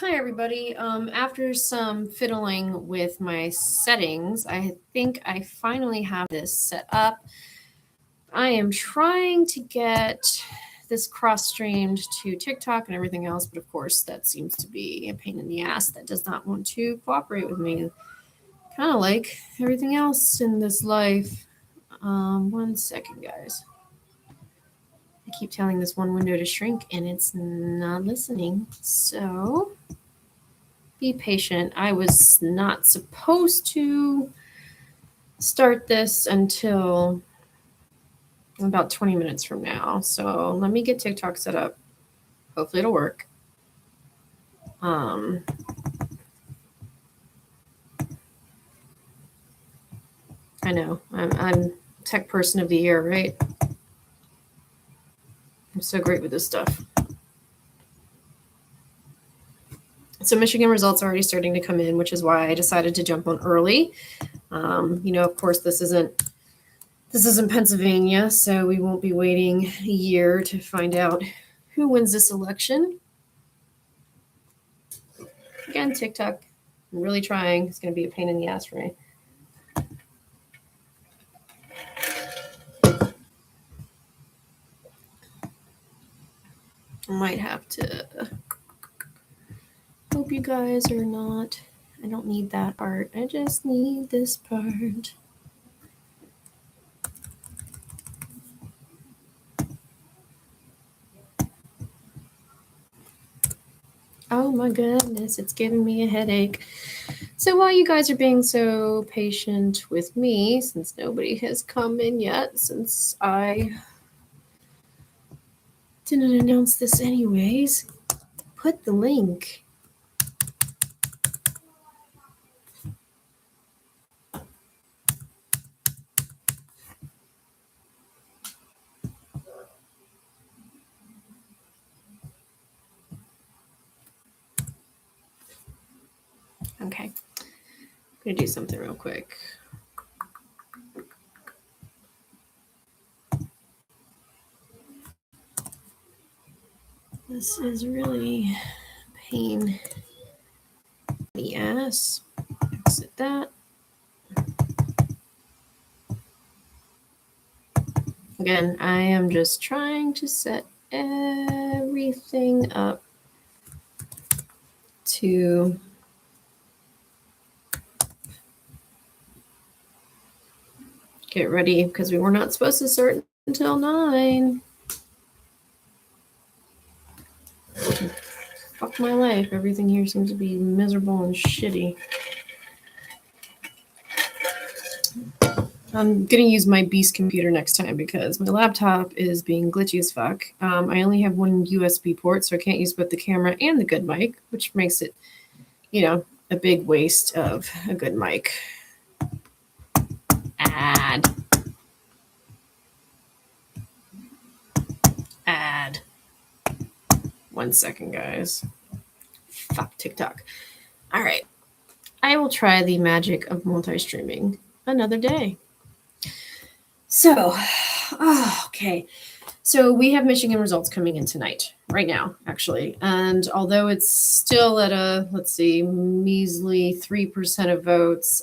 Hi everybody. After some fiddling with my settings, I think I finally have this set up. I am trying to get this cross-streamed to TikTok and everything else, but of course that seems to be a pain in the ass that does not want to cooperate with me. Kind of like everything else in this life. 1 second, guys. I keep telling this one window to shrink and it's not listening. So be patient. I was not supposed to start this until about 20 minutes from now. So let me get TikTok set up. Hopefully it'll work. I know I'm tech person of the year, right? I'm so great with this stuff. So Michigan results are already starting to come in, which is why I decided to jump on early. Of course, this isn't Pennsylvania, so we won't be waiting a year to find out who wins this election. Again, TikTok, I'm really trying. It's going to be a pain in the ass for me. I might have to hope you guys are not. I don't need that art. I just need this part. Oh my goodness, it's giving me a headache. So while you guys are being so patient with me, since nobody has come in yet, since I didn't announce this anyways, put the link. Okay, I'm gonna do something real quick. This is really a pain in the ass. Exit that. Again, I am just trying to set everything up to get ready because we were not supposed to start until 9. Fuck my life. Everything here seems to be miserable and shitty. I'm going to use my Beast computer next time because my laptop is being glitchy as fuck. I only have one USB port, so I can't use both the camera and the good mic, which makes it, a big waste of a good mic. Add. 1 second, guys. Fuck TikTok. All right. I will try the magic of multi-streaming another day. So, okay. So we have Michigan results coming in tonight, right now, actually. And although it's still at a, measly 3% of votes,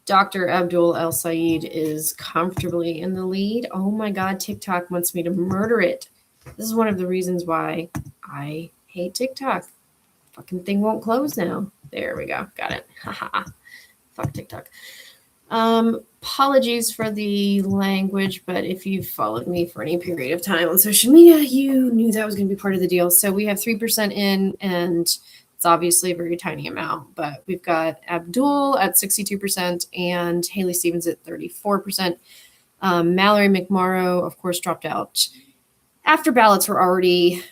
Dr. Abdul El Sayed is comfortably in the lead. Oh my God, TikTok wants me to murder it. This is one of the reasons why I hate TikTok. Fucking thing won't close now. There we go. Got it. Haha. Fuck TikTok. Apologies for the language, but if you've followed me for any period of time on social media, you knew that was going to be part of the deal. So we have 3% in, and it's obviously a very tiny amount, but we've got Abdul at 62% and Haley Stevens at 34%. Mallory McMorrow, of course, dropped out after ballots were already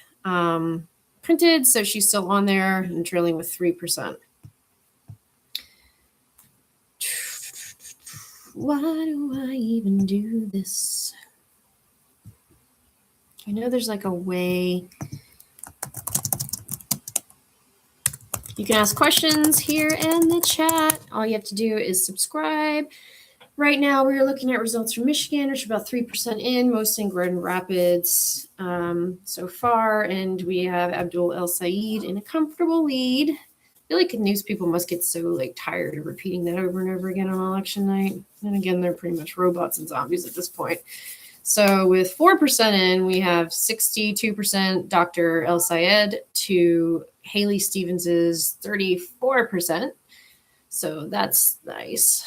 printed, so she's still on there and trailing with 3%. Why do I even do this? I know there's like a way you can ask questions here in the chat. All you have to do is subscribe, Right now, we're looking at results from Michigan, which are about 3% in, most in Grand Rapids so far. And we have Abdul El Sayed in a comfortable lead. I feel like news people must get so like tired of repeating that over and over again on election night. And again, they're pretty much robots and zombies at this point. So with 4% in, we have 62% Dr. El Sayed to Haley Stevens's 34%. So that's nice.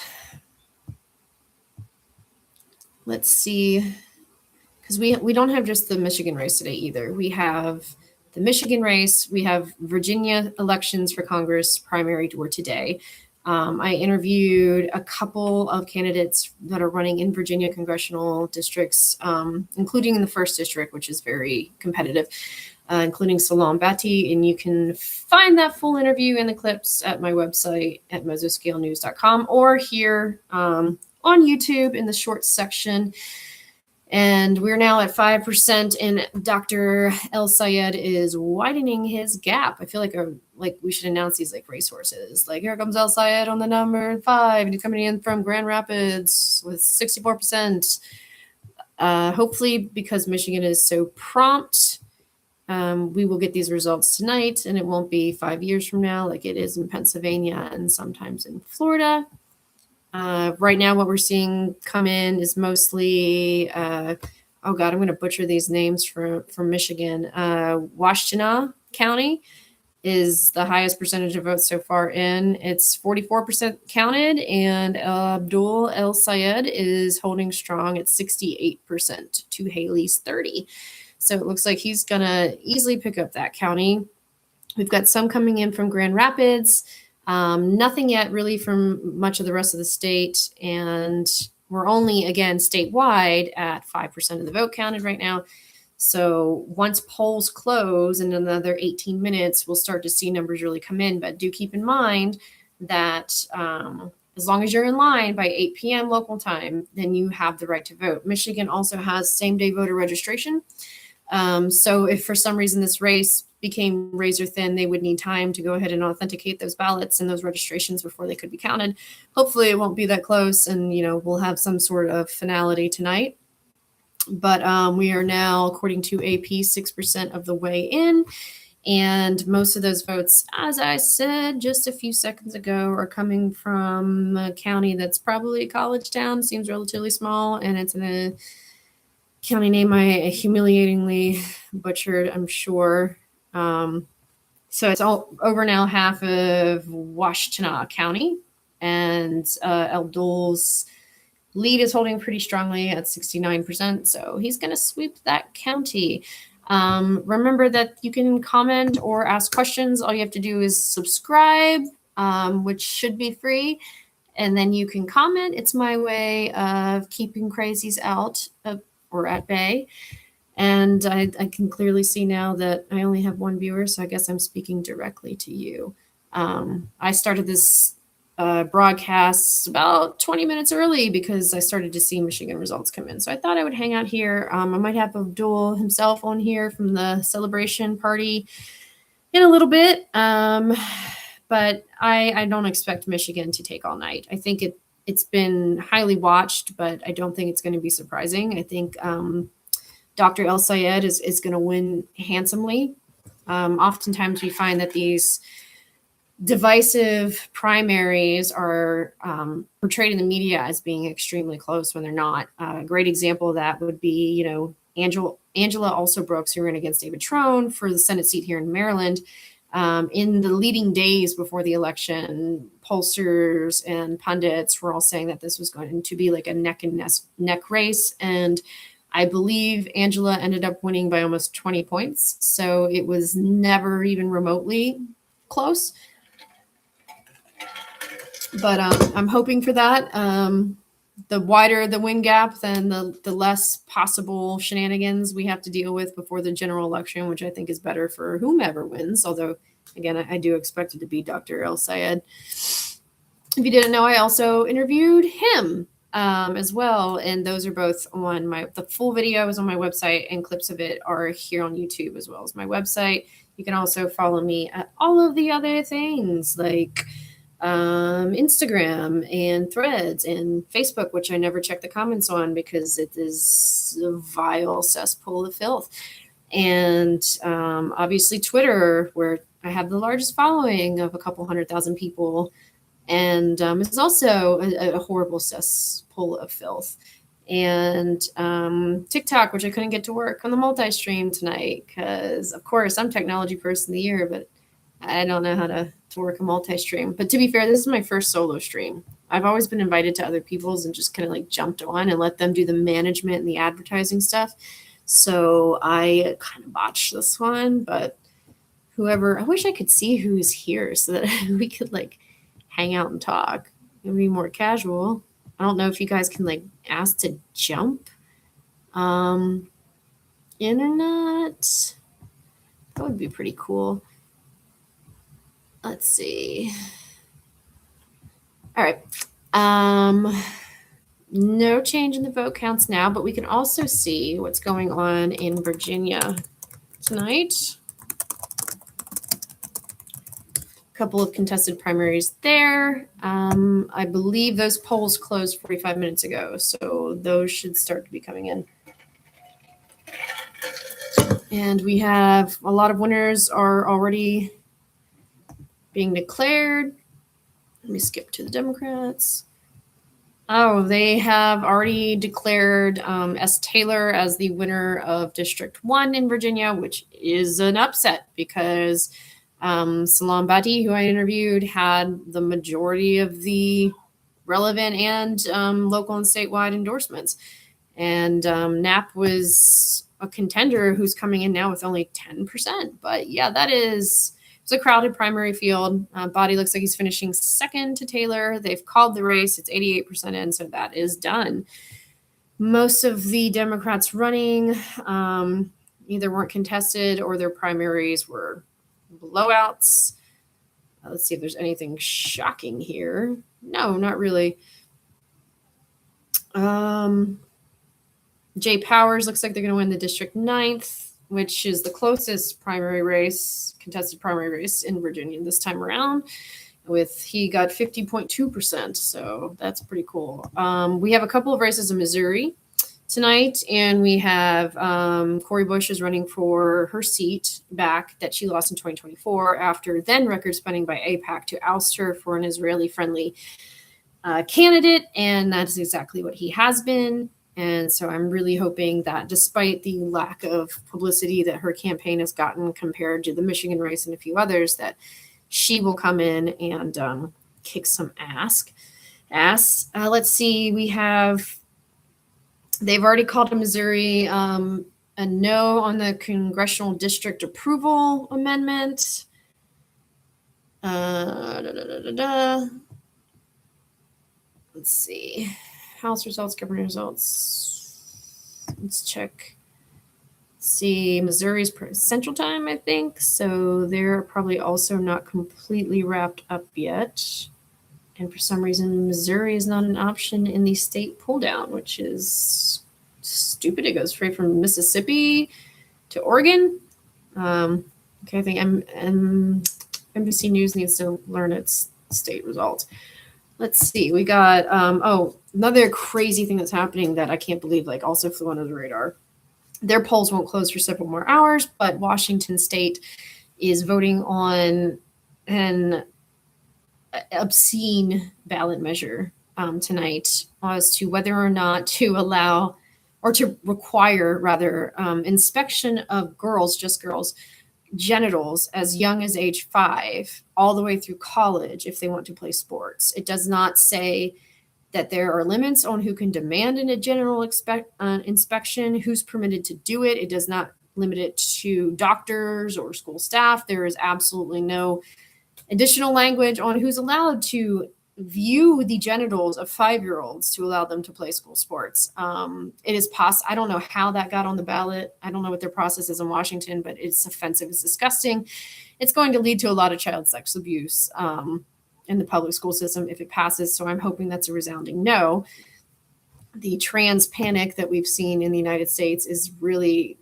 Let's see, because we don't have just the Michigan race today either. We have the Michigan race. We have Virginia elections for Congress primary were today. I interviewed a couple of candidates that are running in Virginia congressional districts, including the first district, which is very competitive, including Salam Bati. And you can find that full interview in the clips at my website at mesoscalenews.com or here on YouTube in the shorts section. And we're now at 5%, and Dr. El Sayed is widening his gap. I feel like we should announce these like racehorses. Like, here comes El Sayed on the number 5, and he's coming in from Grand Rapids with 64%. Hopefully, because Michigan is so prompt, we will get these results tonight, and it won't be 5 years from now like it is in Pennsylvania and sometimes in Florida. Right now, what we're seeing come in is mostly, oh God, I'm going to butcher these names from Michigan. Washtenaw County is the highest percentage of votes so far in. It's 44% counted, and Abdul El Sayed is holding strong at 68% to Haley's 30%. So it looks like he's going to easily pick up that county. We've got some coming in from Grand Rapids. Nothing yet really from much of the rest of the state. And we're only, again, statewide at 5% of the vote counted right now. So once polls close in another 18 minutes, we'll start to see numbers really come in. But do keep in mind that as long as you're in line by 8 p.m. local time, then you have the right to vote. Michigan also has same-day voter registration. So if for some reason this race became razor thin, they would need time to go ahead and authenticate those ballots and those registrations before they could be counted. Hopefully it won't be that close, and we'll have some sort of finality tonight. But we are now, according to AP, 6% of the way in, and most of those votes, as I said just a few seconds ago, are coming from a county that's probably a college town, seems relatively small, and it's in a county name I humiliatingly butchered, I'm sure. So it's all over now half of Washtenaw County, and Abdul's lead is holding pretty strongly at 69%. So he's going to sweep that county. Remember that you can comment or ask questions. All you have to do is subscribe, which should be free. And then you can comment. It's my way of keeping crazies out or at bay. And I can clearly see now that I only have one viewer, so I guess I'm speaking directly to you. I started this broadcast about 20 minutes early because I started to see Michigan results come in. So I thought I would hang out here. I might have Abdul himself on here from the celebration party in a little bit. But I don't expect Michigan to take all night. I think it's been highly watched, but I don't think it's going to be surprising. I think Dr. El Sayed is going to win handsomely. Oftentimes we find that these divisive primaries are portrayed in the media as being extremely close when they're not. A great example of that would be, Angela also Brooks, who ran against David Trone for the Senate seat here in Maryland. In the leading days before the election, pollsters and pundits were all saying that this was going to be like a neck and neck race. And I believe Angela ended up winning by almost 20 points. So it was never even remotely close. But I'm hoping for that. The wider the win gap, then the less possible shenanigans we have to deal with before the general election, which I think is better for whomever wins. Although, again, I do expect it to be Dr. El Sayed. If you didn't know, I also interviewed him as well. And those are both on the full video is on my website, and clips of it are here on YouTube as well as my website. You can also follow me at all of the other things like Instagram and Threads and Facebook, which I never check the comments on because it is a vile cesspool of filth. And obviously Twitter, where I have the largest following of a couple 100,000 people, and it's also a horrible cesspool of filth. And TikTok, which I couldn't get to work on the multi-stream tonight because, of course, I'm technology person of the year, but I don't know how to work a multi-stream. But to be fair, this is my first solo stream. I've always been invited to other people's and just kind of like jumped on and let them do the management and the advertising stuff. So I kind of botched this one, but whoever, I wish I could see who's here so that we could like hang out and talk. It would be more casual. I don't know if you guys can like ask to jump. Internet. That would be pretty cool. Let's see. All right. No change in the vote counts now, but we can also see what's going on in Virginia tonight. Couple of contested primaries there. I believe those polls closed 45 minutes ago, so those should start to be coming in. And we have a lot of winners are already being declared. Let me skip to the Democrats. Oh, they have already declared S. Taylor as the winner of District 1 in Virginia, which is an upset because Salam Badi, who I interviewed, had the majority of the relevant and local and statewide endorsements. And Knapp was a contender who's coming in now with only 10%. But yeah, it's a crowded primary field. Badi looks like he's finishing second to Taylor. They've called the race. It's 88% in, so that is done. Most of the Democrats running either weren't contested or their primaries were blowouts. Let's see if there's anything shocking here. No, not really. Jay Powers looks like they're going to win the District 9th, which is the closest contested primary race in Virginia this time around. He got 50.2%, so that's pretty cool. We have a couple of races in Missouri tonight, and we have Cori Bush is running for her seat back that she lost in 2024 after then record spending by AIPAC to oust her for an Israeli-friendly candidate, and that's exactly what he has been. And so I'm really hoping that despite the lack of publicity that her campaign has gotten compared to the Michigan race and a few others, that she will come in and kick some ass. Let's see. They've already called to Missouri a no on the congressional district approval amendment. Let's see. House results, governor results. Let's check. See, Missouri's Central Time, I think. So they're probably also not completely wrapped up yet. And for some reason, Missouri is not an option in the state pull down, which is stupid. It goes straight from Mississippi to Oregon. Okay, I think NBC News needs to learn its state results. Let's see. We got, another crazy thing that's happening that I can't believe, like, also flew under the radar. Their polls won't close for several more hours, but Washington State is voting on an obscene ballot measure tonight as to whether or not to allow or to require, rather, inspection of just girls' genitals as young as age 5 all the way through college if they want to play sports. It does not say that there are limits on who can demand a general inspection, who's permitted to do it. It does not limit it to doctors or school staff. There is absolutely no additional language on who's allowed to view the genitals of 5-year-olds to allow them to play school sports. It is I don't know how that got on the ballot. I don't know what their process is in Washington, but it's offensive. It's disgusting. It's going to lead to a lot of child sex abuse in the public school system if it passes. So I'm hoping that's a resounding no. The trans panic that we've seen in the United States is really,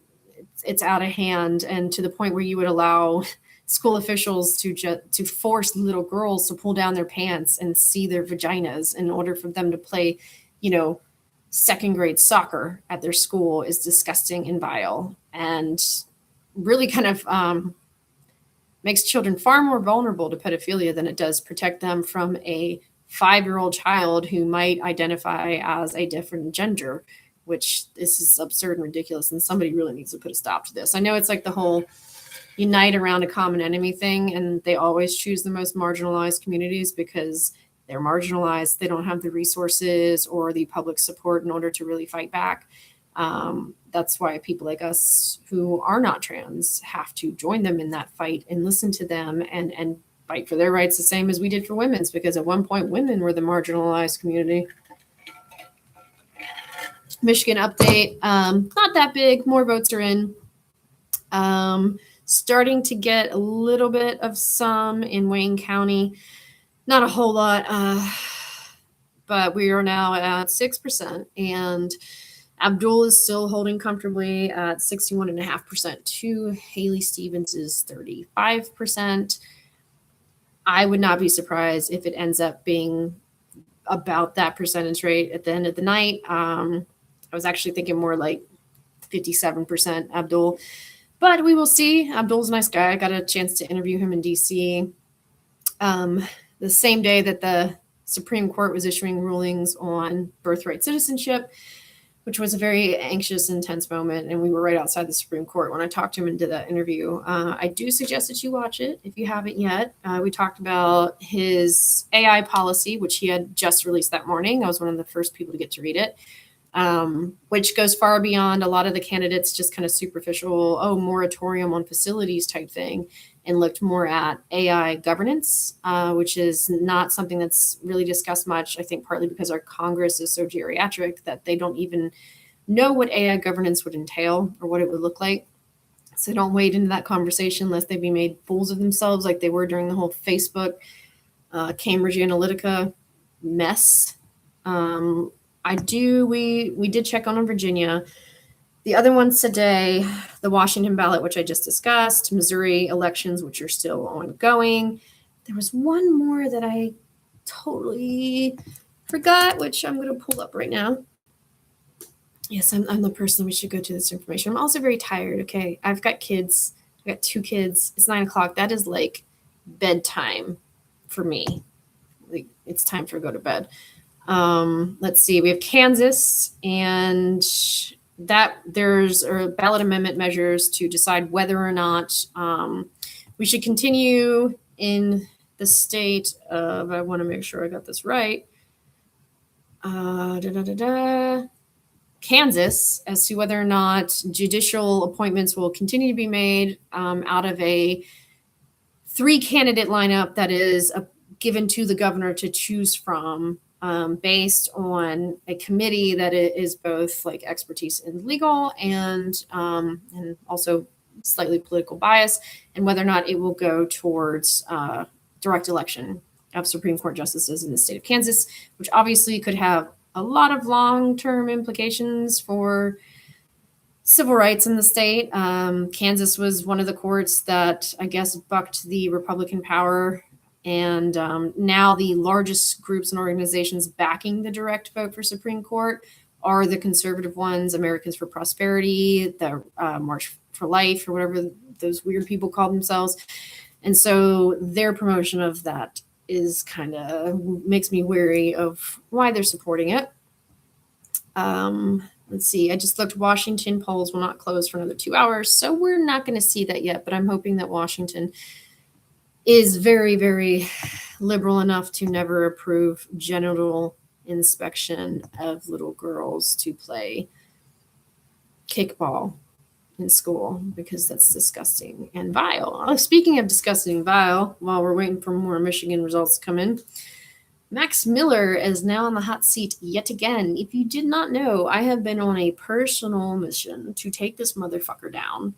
it's out of hand, and to the point where you would allow school officials to force little girls to pull down their pants and see their vaginas in order for them to play, second grade soccer at their school is disgusting and vile, and really kind of makes children far more vulnerable to pedophilia than it does protect them from a 5-year-old child who might identify as a different gender, which this is absurd and ridiculous, and somebody really needs to put a stop to this. I know it's like the whole unite around a common enemy thing, and they always choose the most marginalized communities because they're marginalized. They don't have the resources or the public support in order to really fight back. That's why people like us who are not trans have to join them in that fight and listen to them and fight for their rights the same as we did for women's, because at one point women were the marginalized community. Michigan update, not that big, more votes are in. Starting to get a little bit of some in Wayne County, not a whole lot, but we are now at 6%, and Abdul is still holding comfortably at 61.5% to Haley Stevens is 35%. I would not be surprised if it ends up being about that percentage rate at the end of the night. I was actually thinking more like 57% Abdul, but we will see. Abdul's a nice guy. I got a chance to interview him in DC the same day that the Supreme Court was issuing rulings on birthright citizenship, which was a very anxious, intense moment. And we were right outside the Supreme Court when I talked to him and did that interview. I do suggest that you watch it if you haven't yet. We talked about his AI policy, which he had just released that morning. I was one of the first people to get to read it, which goes far beyond a lot of the candidates, just kind of superficial, moratorium on facilities type thing, and looked more at AI governance, which is not something that's really discussed much, I think partly because our Congress is so geriatric that they don't even know what AI governance would entail or what it would look like. So don't wade into that conversation lest they be made fools of themselves like they were during the whole Facebook, Cambridge Analytica mess. We did check on Virginia. The other ones today, the Washington ballot, which I just discussed, Missouri elections, which are still ongoing. There was one more that I totally forgot, which I'm going to pull up right now. Yes, I'm the person we should go to this information. I'm also very tired, okay? I've got kids. I've got 2 kids. It's 9 o'clock. That is like bedtime for me. Like, it's time for go to bed. Let's see. We have Kansas, and that there's ballot amendment measures to decide whether or not we should continue in the state of, I want to make sure I got this right, Kansas, as to whether or not judicial appointments will continue to be made out of a 3-candidate lineup that is given to the governor to choose from, based on a committee that is both like expertise in legal and also slightly political bias, and whether or not it will go towards direct election of Supreme Court justices in the state of Kansas, which obviously could have a lot of long-term implications for civil rights in the state. Kansas was one of the courts that I guess bucked the Republican power. And now the largest groups and organizations backing the direct vote for Supreme Court are the conservative ones, Americans for Prosperity, the March for Life, or whatever those weird people call themselves. And so their promotion of that is kind of makes me wary of why they're supporting it. Let's see. I just looked. Washington polls will not close for another 2 hours, so we're not going to see that yet. But I'm hoping that Washington is very, very liberal enough to never approve genital inspection of little girls to play kickball in school, because that's disgusting and vile. Speaking of disgusting and vile, while we're waiting for more Michigan results to come in, Max Miller is now on the hot seat yet again. If you did not know, I have been on a personal mission to take this motherfucker down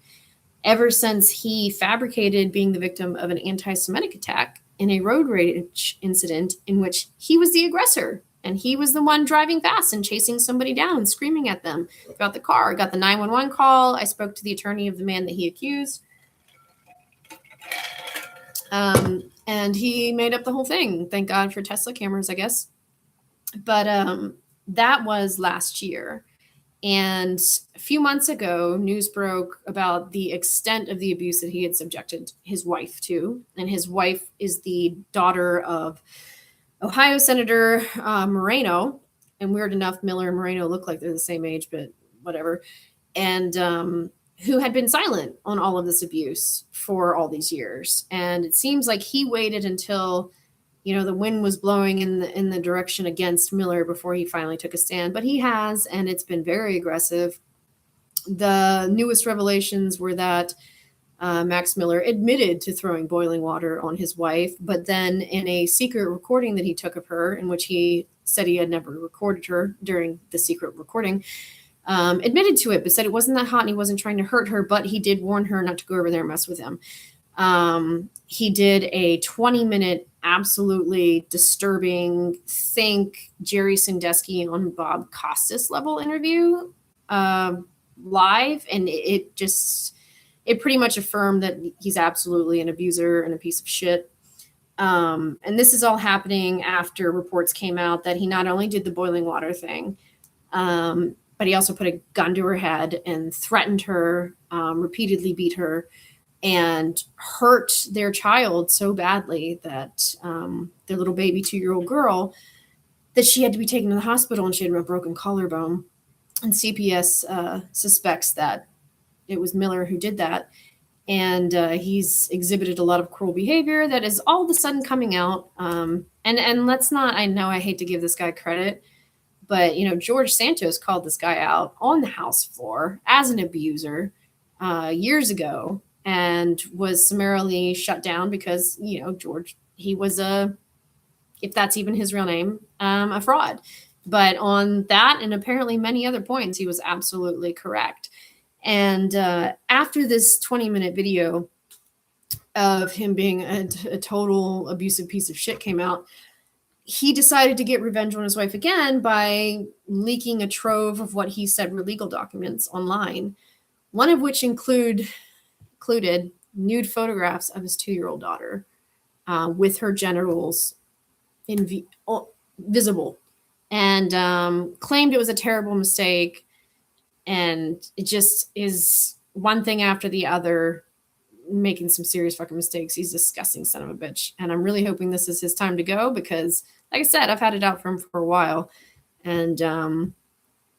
ever since he fabricated being the victim of an anti-Semitic attack in a road rage incident in which he was the aggressor. And he was the one driving fast and chasing somebody down and screaming at them about the car. I got the 911 call. I spoke to the attorney of the man that he accused. And he made up the whole thing. Thank God for Tesla cameras, I guess. But that was last year. And a few months ago, news broke about the extent of the abuse that he had subjected his wife to. And his wife is the daughter of Ohio Senator Moreno. And weird enough, Miller and Moreno look like they're the same age, but whatever. And who had been silent on all of this abuse for all these years. And it seems like he waited until the wind was blowing in the direction against Miller before he finally took a stand, but he has, and it's been very aggressive. The newest revelations were that Max Miller admitted to throwing boiling water on his wife, but then in a secret recording that he took of her, in which he said he had never recorded her during the secret recording, admitted to it, but said it wasn't that hot and he wasn't trying to hurt her, but he did warn her not to go over there and mess with him. He did a 20-minute, absolutely disturbing, think Jerry Sandusky on Bob Costas level interview live, and it pretty much affirmed that he's absolutely an abuser and a piece of shit. And this is all happening after reports came out that he not only did the boiling water thing, but he also put a gun to her head and threatened her, repeatedly beat her, and hurt their child so badly that their little baby 2-year-old girl, that she had to be taken to the hospital and she had a broken collarbone. And CPS suspects that it was Miller who did that. And he's exhibited a lot of cruel behavior that is all of a sudden coming out. And let's not, I know I hate to give this guy credit, but, George Santos called this guy out on the House floor as an abuser years ago, and was summarily shut down because, George, he was if that's even his real name, a fraud. But on that and apparently many other points, he was absolutely correct. And after this 20-minute video of him being a total abusive piece of shit came out, he decided to get revenge on his wife again by leaking a trove of what he said were legal documents online, one of which included nude photographs of his 2-year-old daughter with her genitals visible, and claimed it was a terrible mistake. And it just is one thing after the other, making some serious fucking mistakes. He's a disgusting son of a bitch. And I'm really hoping this is his time to go because, like I said, I've had it out for him for a while. And,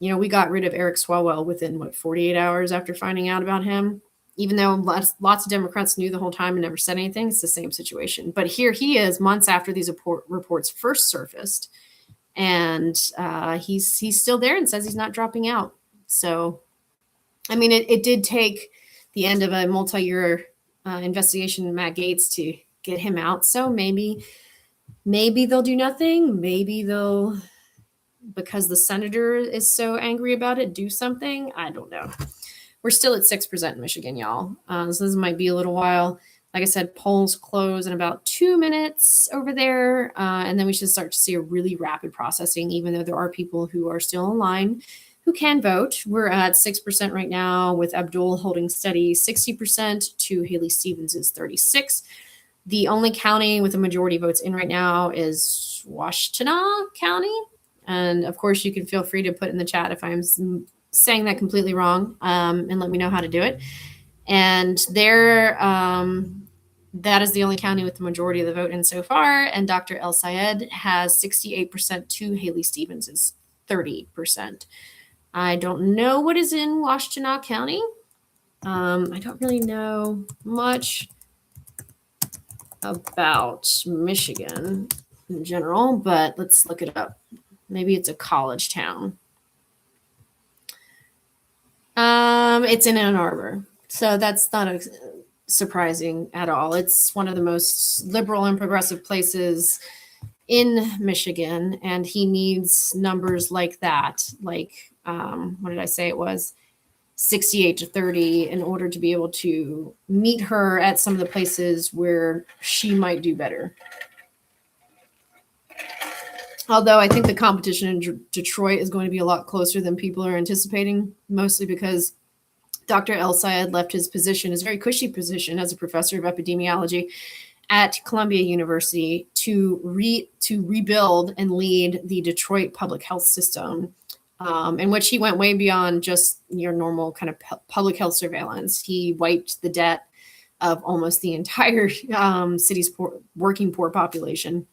we got rid of Eric Swalwell within, 48 hours after finding out about him. Even though lots of Democrats knew the whole time and never said anything, it's the same situation. But here he is months after these reports first surfaced. And he's still there and says he's not dropping out. So, I mean, it did take the end of a multi-year investigation in Matt Gaetz to get him out. So maybe they'll do nothing. Maybe they'll, because the senator is so angry about it, do something. I don't know. We're still at 6% in Michigan, y'all. So this might be a little while. Like I said, polls close in about 2 minutes over there. And then we should start to see a really rapid processing, even though there are people who are still online who can vote. We're at 6% right now, with Abdul holding steady 60% to Haley Stevens' 36%. The only county with a majority of votes in right now is Washtenaw County. And of course, you can feel free to put in the chat if I'm saying that completely wrong, and let me know how to do it. And there, that is the only county with the majority of the vote in so far. And Dr. El Sayed has 68% to Haley Stevens' 30%. I don't know what is in Washtenaw County. I don't really know much about Michigan in general, but let's look it up. Maybe it's a college town. It's in Ann Arbor, so that's not surprising at all. It's one of the most liberal and progressive places in Michigan, and he needs numbers like that, like what did I say it was? 68 to 30 in order to be able to meet her at some of the places where she might do better. Although I think the competition in Detroit is going to be a lot closer than people are anticipating, mostly because Dr. El Sayed left his position, his very cushy position as a professor of epidemiology, at Columbia University to rebuild and lead the Detroit public health system, in which he went way beyond just your normal kind of public health surveillance. He wiped the debt of almost the entire city's working poor population,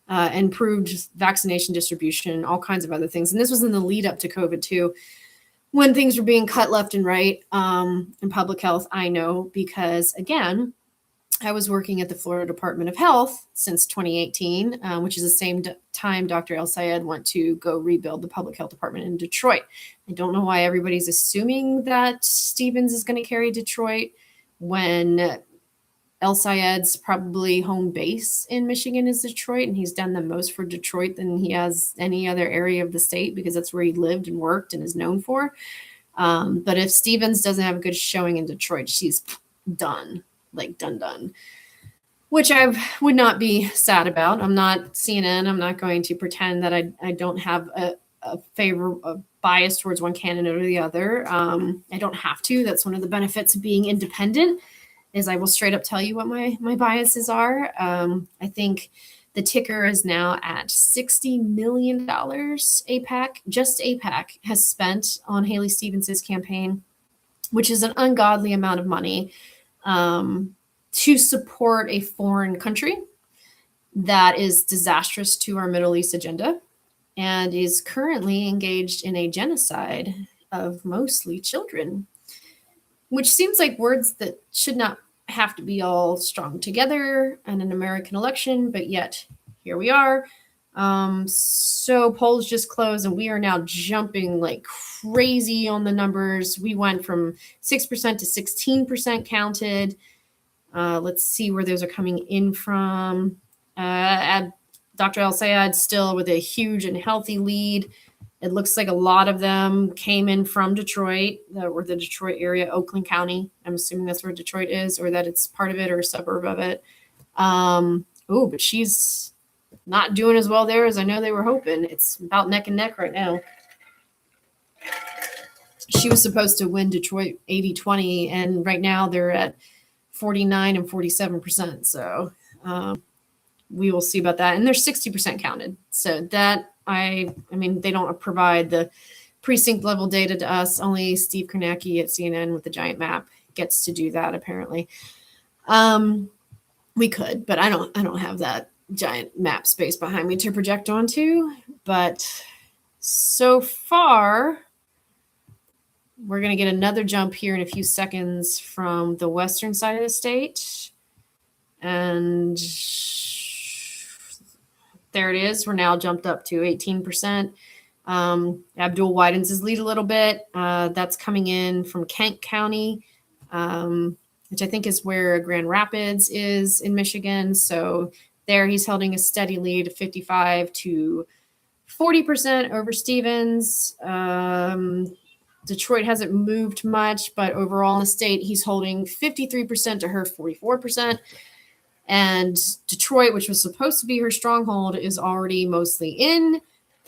improved vaccination distribution, all kinds of other things. And this was in the lead up to COVID too, when things were being cut left and right in public health. I know because, again, I was working at the Florida Department of Health since 2018, which is the same time Dr. El Sayed went to go rebuild the public health department in Detroit. I don't know why everybody's assuming that Stevens is going to carry Detroit when El Sayed's probably home base in Michigan is Detroit, and he's done the most for Detroit than he has any other area of the state because that's where he lived and worked and is known for. But if Stevens doesn't have a good showing in Detroit, she's done. Like done, which I would not be sad about. I'm not CNN. I'm not going to pretend that I don't have a bias towards one candidate or the other. I don't have to. That's one of the benefits of being independent, is I will straight up tell you what my biases are. I think the ticker is now at $60 million. AIPAC has spent on Haley Stevens' campaign, which is an ungodly amount of money, to support a foreign country that is disastrous to our Middle East agenda and is currently engaged in a genocide of mostly children, which seems like words that should not have to be all strung together in an American election, but yet here we are. So polls just closed and we are now jumping like crazy on the numbers. We went from 6% to 16% counted. Let's see where those are coming in from. Dr. El Sayed still with a huge and healthy lead. It looks like a lot of them came in from Detroit, or the Detroit area, Oakland County. I'm assuming that's where Detroit is, or that it's part of it or a suburb of it. But she's not doing as well there as I know they were hoping. It's about neck and neck right now. She was supposed to win Detroit 80-20, and right now they're at 49 and 47%. So we will see about that. And they're 60% counted. So that, I mean, they don't provide the precinct level data to us. Only Steve Kornacki at CNN with the giant map gets to do that, apparently. We could, but I don't have that giant map space behind me to project onto. But so far, we're going to get another jump here in a few seconds from the western side of the state. And there it is. We're now jumped up to 18%. Abdul widens his lead a little bit. That's coming in from Kent County, which I think is where Grand Rapids is in Michigan. So there he's holding a steady lead of 55 to 40% over Stevens. Detroit hasn't moved much, but overall in the state, he's holding 53% to her 44%. And Detroit, which was supposed to be her stronghold, is already mostly in.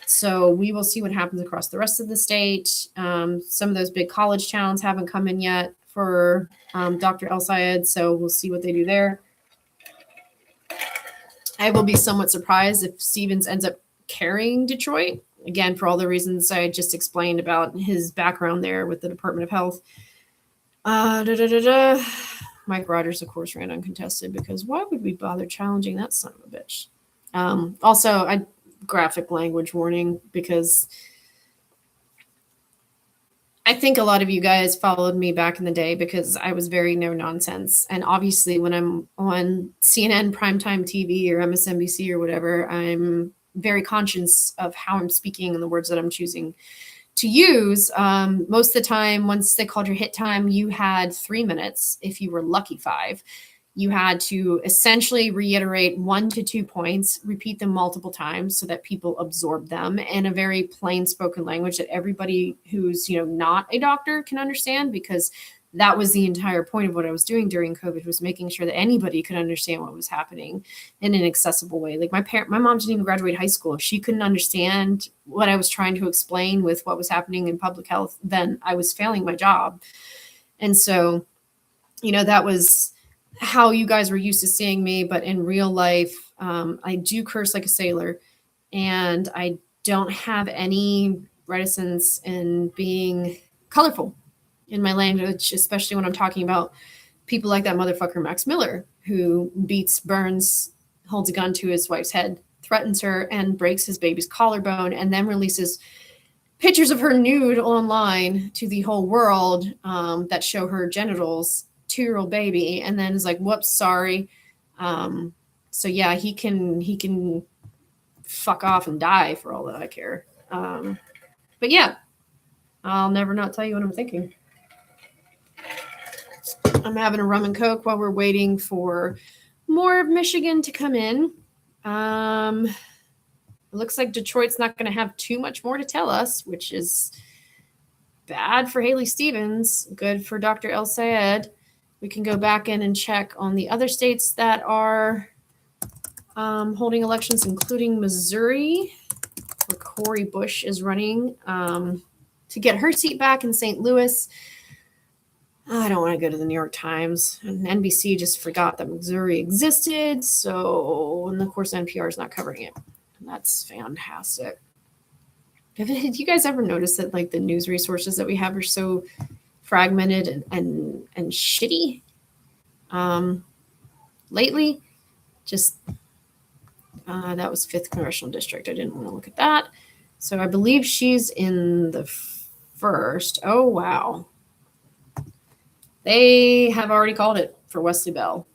So we will see what happens across the rest of the state. Some of those big college towns haven't come in yet for Dr. El Sayed, so we'll see what they do there. I will be somewhat surprised if Stevens ends up carrying Detroit, again, for all the reasons I just explained about his background there with the Department of Health. Mike Rogers, of course, ran uncontested because why would we bother challenging that son of a bitch? Also, graphic language warning, because I think a lot of you guys followed me back in the day because I was very no nonsense. And obviously when I'm on CNN primetime TV or MSNBC or whatever, I'm very conscious of how I'm speaking and the words that I'm choosing to use. Most of the time, once they called your hit time, you had 3 minutes. If you were lucky, 5. You had to essentially reiterate 1 to 2 points, repeat them multiple times so that people absorb them in a very plain spoken language that everybody who's, not a doctor can understand, because that was the entire point of what I was doing during COVID, was making sure that anybody could understand what was happening in an accessible way. Like my mom didn't even graduate high school. If she couldn't understand what I was trying to explain with what was happening in public health, then I was failing my job. And so, that was how you guys were used to seeing me, but in real life, I do curse like a sailor, and I don't have any reticence in being colorful in my language, especially when I'm talking about people like that motherfucker Max Miller, who beats, burns, holds a gun to his wife's head, threatens her, and breaks his baby's collarbone, and then releases pictures of her nude online to the whole world that show her genitals, 2-year-old baby, and then is like, "Whoops, sorry." So yeah, he can fuck off and die for all that I care. But yeah, I'll never not tell you what I'm thinking. I'm having a rum and coke while we're waiting for more of Michigan to come in. It looks like Detroit's not going to have too much more to tell us, which is bad for Haley Stevens, good for Dr. El Sayed. We can go back in and check on the other states that are holding elections, including Missouri, where Cori Bush is running to get her seat back in St. Louis. I don't want to go to the New York Times. And NBC just forgot that Missouri existed. So, and of course, NPR is not covering it. And that's fantastic. Have you guys ever noticed that like the news resources that we have are so fragmented and shitty? Lately, just that was 5th Congressional District. I didn't want to look at that. So I believe she's in the 1st. Oh, wow. They have already called it for Wesley Bell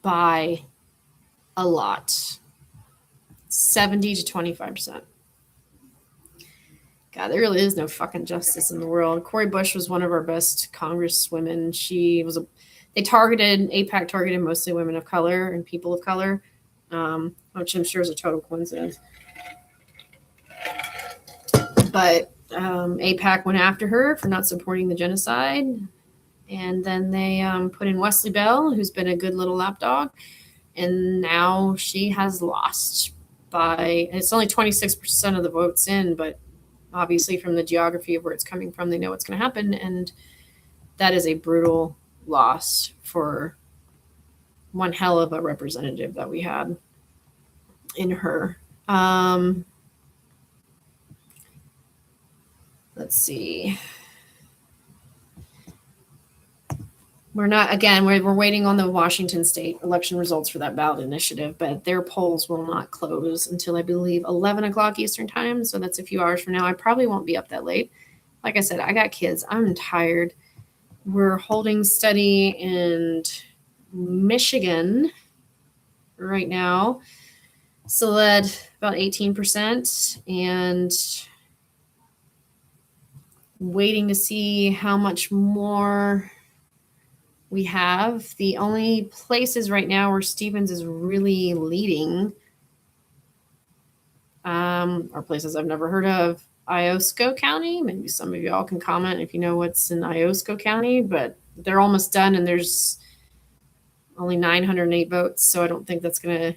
by a lot. 70 to 25%. God, there really is no fucking justice in the world. Cori Bush was one of our best congresswomen. AIPAC targeted mostly women of color and people of color, which I'm sure is a total coincidence. But AIPAC went after her for not supporting the genocide. And then they put in Wesley Bell, who's been a good little lapdog. And now she has lost by, it's only 26% of the votes in, but obviously from the geography of where it's coming from, they know what's going to happen. And that is a brutal loss for one hell of a representative that we had in her. Let's see. We're waiting on the Washington state election results for that ballot initiative, but their polls will not close until I believe 11 o'clock Eastern time. So that's a few hours from now. I probably won't be up that late. Like I said, I got kids. I'm tired. We're holding steady in Michigan right now. Still at about 18% and waiting to see how much more we have. The only places right now where Stevens is really leading are places I've never heard of. Iosco County. Maybe some of y'all can comment if you know what's in Iosco County, but they're almost done and there's only 908 votes. So I don't think that's going to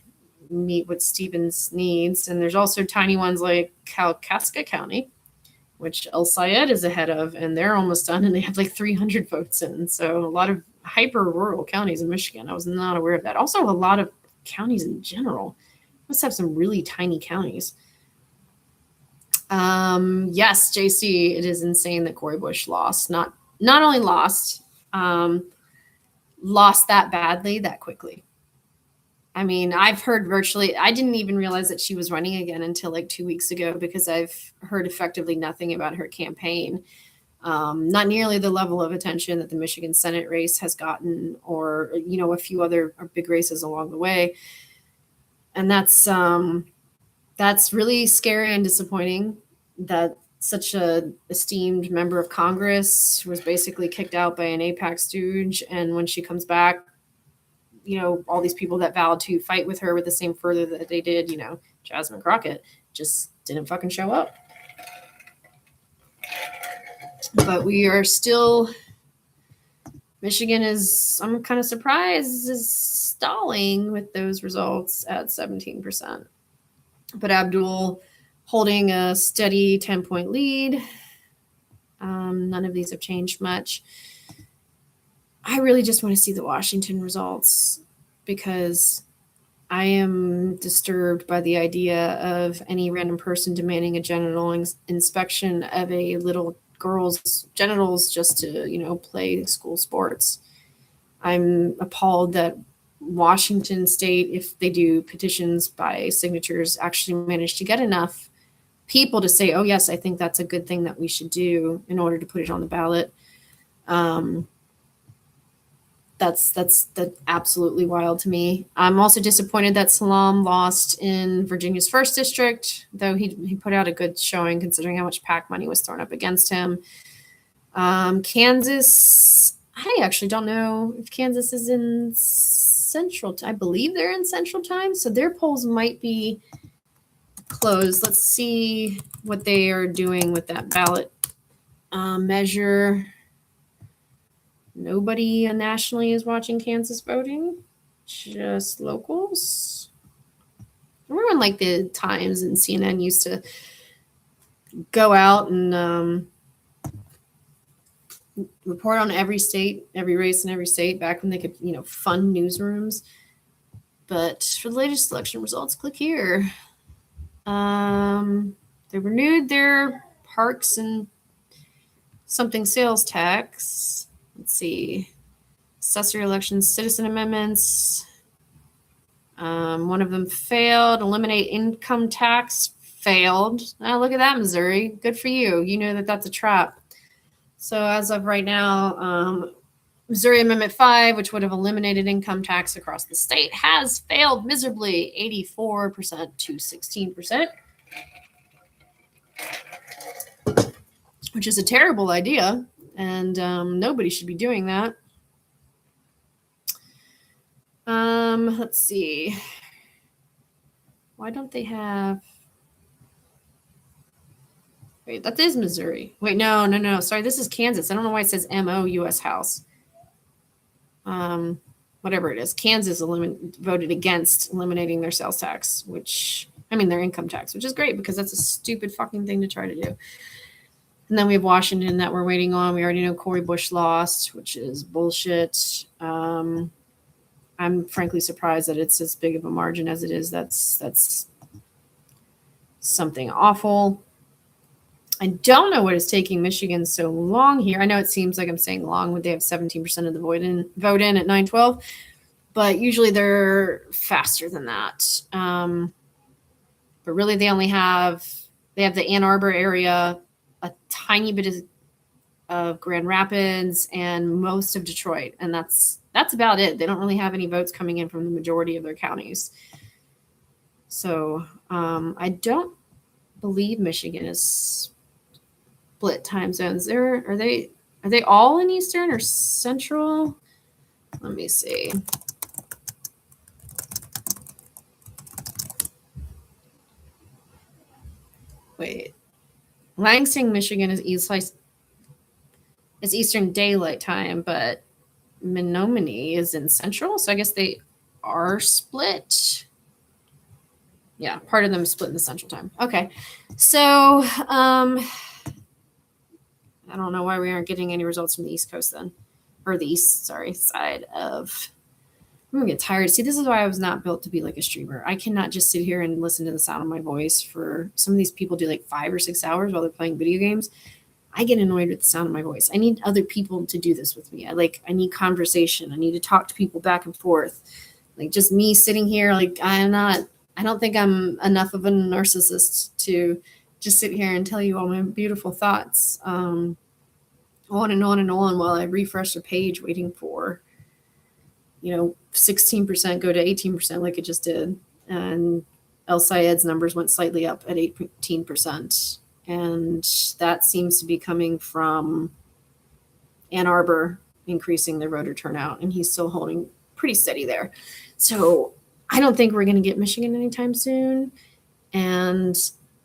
meet what Stevens needs. And there's also tiny ones like Kalkaska County, which El Sayed is ahead of, and they're almost done and they have like 300 votes in. So a lot of hyper rural counties in Michigan. I was not aware of that. Also, a lot of counties in general must have some really tiny counties. Yes, JC, it is insane that Cori Bush lost. Not only lost that badly that quickly. I mean, I've heard I didn't even realize that she was running again until like 2 weeks ago because I've heard effectively nothing about her campaign. Not nearly the level of attention that the Michigan Senate race has gotten, or, a few other big races along the way. And that's really scary and disappointing that such a esteemed member of Congress was basically kicked out by an AIPAC stooge. And when she comes back, all these people that vowed to fight with her with the same fervor that they did, Jasmine Crockett, just didn't fucking show up. But we are still, Michigan I'm kind of surprised, is stalling with those results at 17%. But Abdul holding a steady 10-point lead. None of these have changed much. I really just want to see the Washington results because I am disturbed by the idea of any random person demanding a genital inspection of a little girl's genitals just to, play school sports. I'm appalled that Washington State, if they do petitions by signatures, actually managed to get enough people to say, oh, yes, I think that's a good thing that we should do in order to put it on the ballot. That's absolutely wild to me. I'm also disappointed that Salam lost in Virginia's first district, though he put out a good showing considering how much PAC money was thrown up against him. Kansas, I actually don't know if Kansas is in Central. I believe they're in Central Time, so their polls might be closed. Let's see what they are doing with that ballot measure. Nobody nationally is watching Kansas voting, just locals. Remember when like the Times and CNN used to go out and report on every state, every race in every state back when they could, fund newsrooms. But for the latest election results, click here. They renewed their parks and something sales tax. Let's see. Accessory elections, citizen amendments. One of them failed. Eliminate income tax failed. Oh, look at that, Missouri. Good for you. You know that that's a trap. So as of right now, Missouri Amendment 5, which would have eliminated income tax across the state, has failed miserably, 84% to 16%, which is a terrible idea, and nobody should be doing that. Let's see. Why don't they have... Wait, that is Missouri. Wait, no. Sorry, this is Kansas. I don't know why it says MO U.S. House. Whatever it is. Kansas voted against eliminating their sales tax, their income tax, which is great because that's a stupid fucking thing to try to do. And then we have Washington that we're waiting on. We already know Cory Bush lost, which is bullshit. I'm frankly surprised that it's as big of a margin as it is. That's something awful. I don't know what is taking Michigan so long here. I know it seems like I'm saying long when they have 17% of the vote in at 9/12, but usually they're faster than that. But really, they have the Ann Arbor area, a tiny bit of Grand Rapids, and most of Detroit, and that's about it. They don't really have any votes coming in from the majority of their counties. So I don't believe Michigan is split time zones. Are they all in Eastern or Central? Let me see. Wait, Lansing, Michigan is Eastern Daylight Time, but Menominee is in Central, so I guess they are split. Yeah, part of them is split in the Central Time. Okay, so I don't know why we aren't getting any results from the East Coast then, or the side of. I'm gonna get tired. See, this is why I was not built to be like a streamer. I cannot just sit here and listen to the sound of my voice for some of these people do like 5 or 6 hours while they're playing video games. I get annoyed with the sound of my voice. I need other people to do this with me. I need conversation. I need to talk to people back and forth. Like just me sitting here, I don't think I'm enough of a narcissist to just sit here and tell you all my beautiful thoughts. On and on and on while I refresh the page waiting for 16% go to 18% like it just did. And El Sayed's numbers went slightly up at 18%. And that seems to be coming from Ann Arbor increasing their voter turnout. And he's still holding pretty steady there. So I don't think we're going to get Michigan anytime soon. And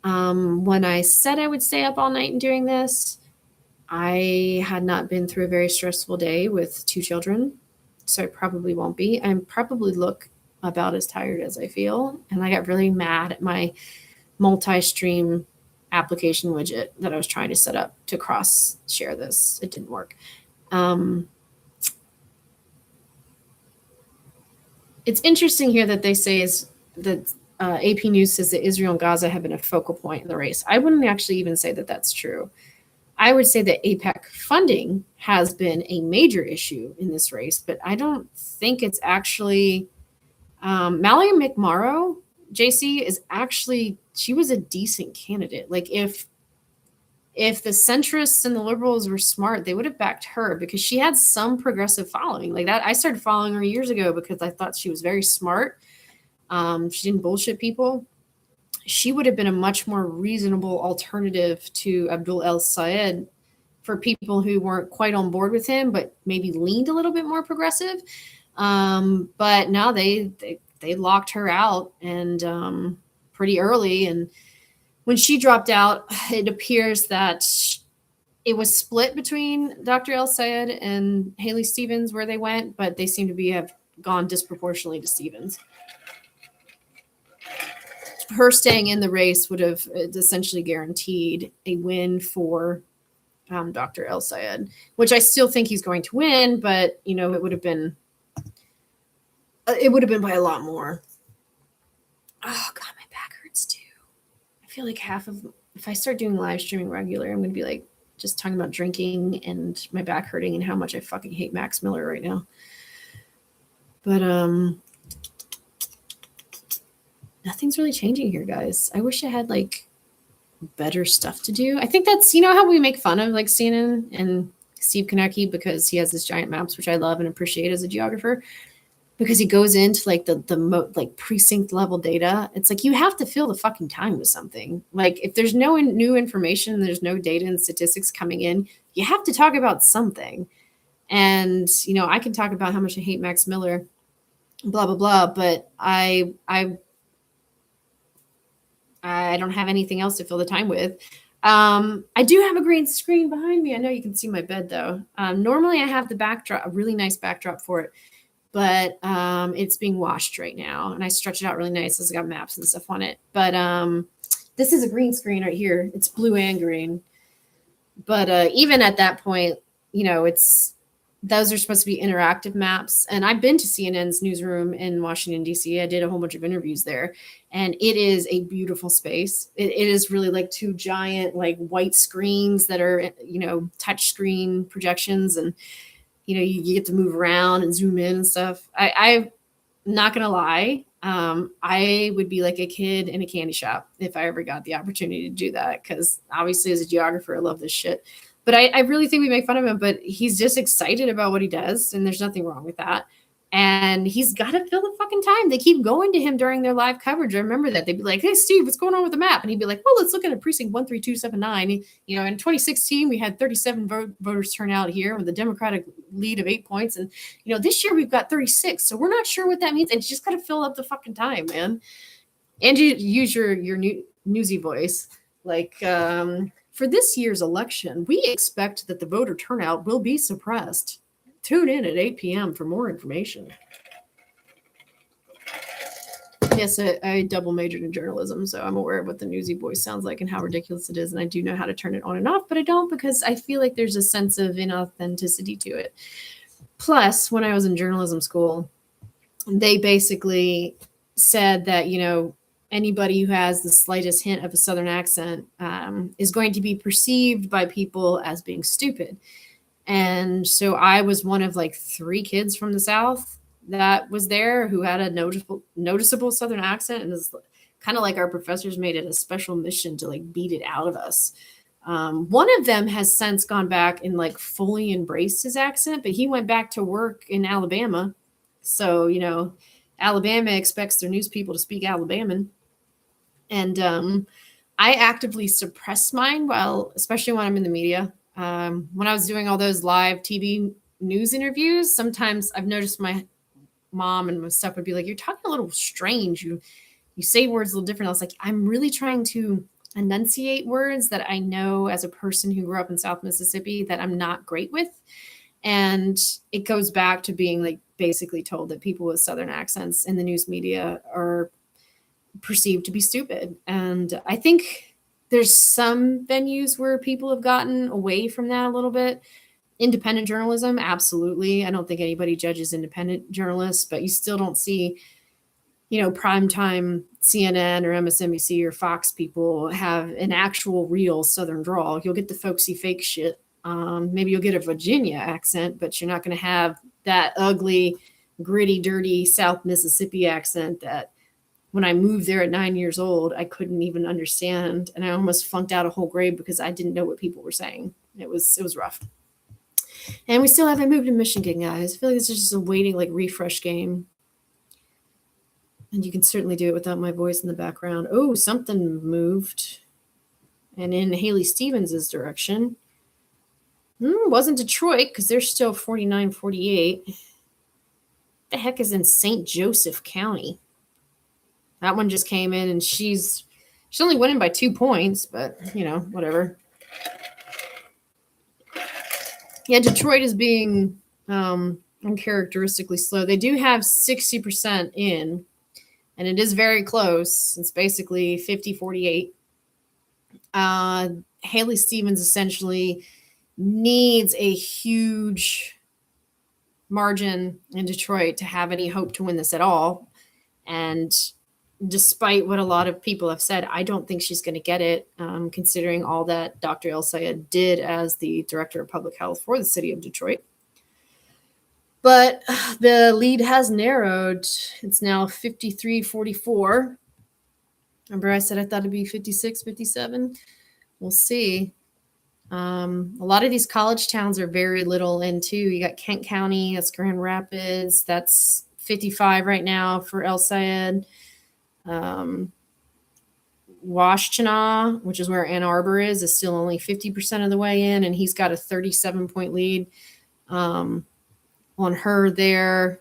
when I said I would stay up all night and doing this, I had not been through a very stressful day with 2 children. So I probably won't be. I probably look about as tired as I feel. And I got really mad at my multi-stream application widget that I was trying to set up to cross share this. It didn't work. It's interesting here that they say is that AP News says that Israel and Gaza have been a focal point in the race. I wouldn't actually even say that that's true. I would say that APEC funding has been a major issue in this race, but I don't think it's actually Mallory McMorrow, JC, is actually, she was a decent candidate. Like if the centrists and the liberals were smart, they would have backed her because she had some progressive following. Like that, I started following her years ago because I thought she was very smart. She didn't bullshit people. She would have been a much more reasonable alternative to Abdul El Sayed for people who weren't quite on board with him, but maybe leaned a little bit more progressive. But now they locked her out and pretty early. And when she dropped out, it appears that it was split between Dr. El Sayed and Haley Stevens where they went, but they seem to have gone disproportionately to Stevens. Her staying in the race would have essentially guaranteed a win for Dr. El Sayed, which I still think he's going to win, but it would have been by a lot more. Oh God, my back hurts too. I feel like if I start doing live streaming regular, I'm going to be like just talking about drinking and my back hurting and how much I fucking hate Max Miller right now. But nothing's really changing here, guys. I wish I had like better stuff to do. I think that's, how we make fun of like CNN and Steve Konecki because he has this giant maps, which I love and appreciate as a geographer, because he goes into like the precinct level data. It's like, you have to fill the fucking time with something. Like if there's no new information, there's no data and statistics coming in, you have to talk about something. And, I can talk about how much I hate Max Miller, blah, blah, blah, but I don't have anything else to fill the time with. I do have a green screen behind me. I know you can see my bed though. Normally I have the backdrop, a really nice backdrop for it, but it's being washed right now and I stretch it out really nice. It's got maps and stuff on it. But this is a green screen right here. It's blue and green. But even at that point, those are supposed to be interactive maps. And I've been to CNN's newsroom in Washington, D.C. I did a whole bunch of interviews there. And it is a beautiful space. It is really like two giant like white screens that are, touch screen projections. And, you get to move around and zoom in and stuff. I'm not going to lie. I would be like a kid in a candy shop if I ever got the opportunity to do that. Because obviously as a geographer, I love this shit. But I really think we make fun of him, but he's just excited about what he does, and there's nothing wrong with that. And he's got to fill the fucking time. They keep going to him during their live coverage. I remember that. They'd be like, hey, Steve, what's going on with the map? And he'd be like, well, let's look at a precinct 13279. In 2016, we had 37 voters turn out here with a Democratic lead of 8 points. And, this year we've got 36. So we're not sure what that means. And you just got to fill up the fucking time, man. And you use your newsy voice. Like, for this year's election, we expect that the voter turnout will be suppressed. Tune in at 8 p.m. for more information. Yes, I double majored in journalism, so I'm aware of what the newsy voice sounds like and how ridiculous it is, and I do know how to turn it on and off, but I don't because I feel like there's a sense of inauthenticity to it. Plus, when I was in journalism school, they basically said that, anybody who has the slightest hint of a Southern accent is going to be perceived by people as being stupid. And so I was one of like 3 kids from the South that was there who had a noticeable Southern accent. And it's kind of like our professors made it a special mission to like beat it out of us. One of them has since gone back and like fully embraced his accent, but he went back to work in Alabama. So, Alabama expects their news people to speak Alabamian. And I actively suppress mine, especially when I'm in the media. When I was doing all those live TV news interviews, sometimes I've noticed my mom and my stuff would be like, you're talking a little strange. You say words a little different. I was like, I'm really trying to enunciate words that I know as a person who grew up in South Mississippi that I'm not great with. And it goes back to being like basically told that people with Southern accents in the news media are perceived to be stupid. And I think there's some venues where people have gotten away from that a little bit. Independent journalism, absolutely. I don't think anybody judges independent journalists, but you still don't see, primetime CNN or MSNBC or Fox people have an actual real Southern drawl. You'll get the folksy fake shit. Maybe you'll get a Virginia accent, but you're not going to have that ugly, gritty, dirty South Mississippi accent that when I moved there at 9 years old, I couldn't even understand. And I almost flunked out a whole grade because I didn't know what people were saying. It was rough. And we still haven't moved to Michigan, guys. I feel like it's just a waiting, refresh game. And you can certainly do it without my voice in the background. Oh, something moved. And in Haley Stevens' direction. Wasn't Detroit, because they're still 49-48. The heck is in St. Joseph County? That one just came in, and she's only winning by 2 points, but, whatever. Yeah, Detroit is being uncharacteristically slow. They do have 60% in, and it is very close. It's basically 50-48. Haley Stevens essentially needs a huge margin in Detroit to have any hope to win this at all. And despite what a lot of people have said, I don't think she's going to get it, considering all that Dr. El Sayed did as the director of public health for the city of Detroit. But the lead has narrowed. It's now 53-44. Remember I said I thought it'd be 56-57? We'll see. A lot of these college towns are very little in too. You got Kent County, that's Grand Rapids. That's 55 right now for El Sayed. Washtenaw, which is where Ann Arbor is still only 50% of the way in, and he's got a 37-point lead on her there.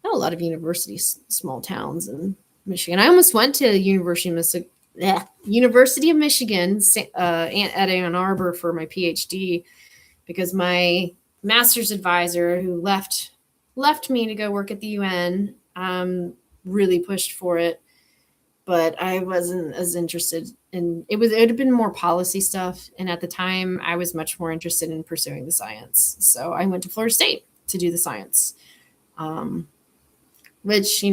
Not a lot of universities, small towns in Michigan. I almost went to University of Michigan at Ann Arbor for my PhD because my master's advisor, who left me to go work at the UN, really pushed for it, but I wasn't as interested in it. It had been more policy stuff, and at the time I was much more interested in pursuing the science. So I went to Florida State to do the science, which,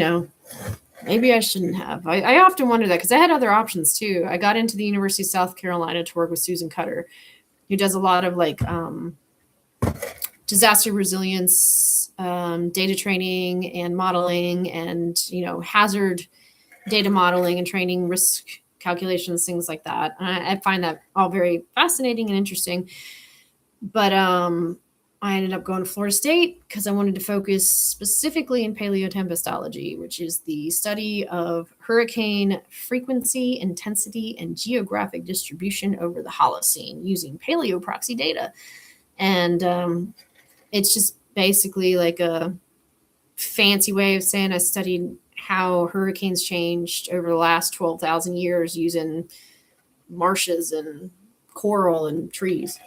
maybe I shouldn't have. I often wonder that because I had other options too. I got into the University of South Carolina to work with Susan Cutter, who does a lot of disaster resilience, data training and modeling, and hazard data modeling and training, risk calculations, things like that. And I find that all very fascinating and interesting. But I ended up going to Florida State because I wanted to focus specifically in paleotempestology, which is the study of hurricane frequency, intensity, and geographic distribution over the Holocene using paleoproxy data. And it's just basically like a fancy way of saying I studied how hurricanes changed over the last 12,000 years using marshes and coral and trees.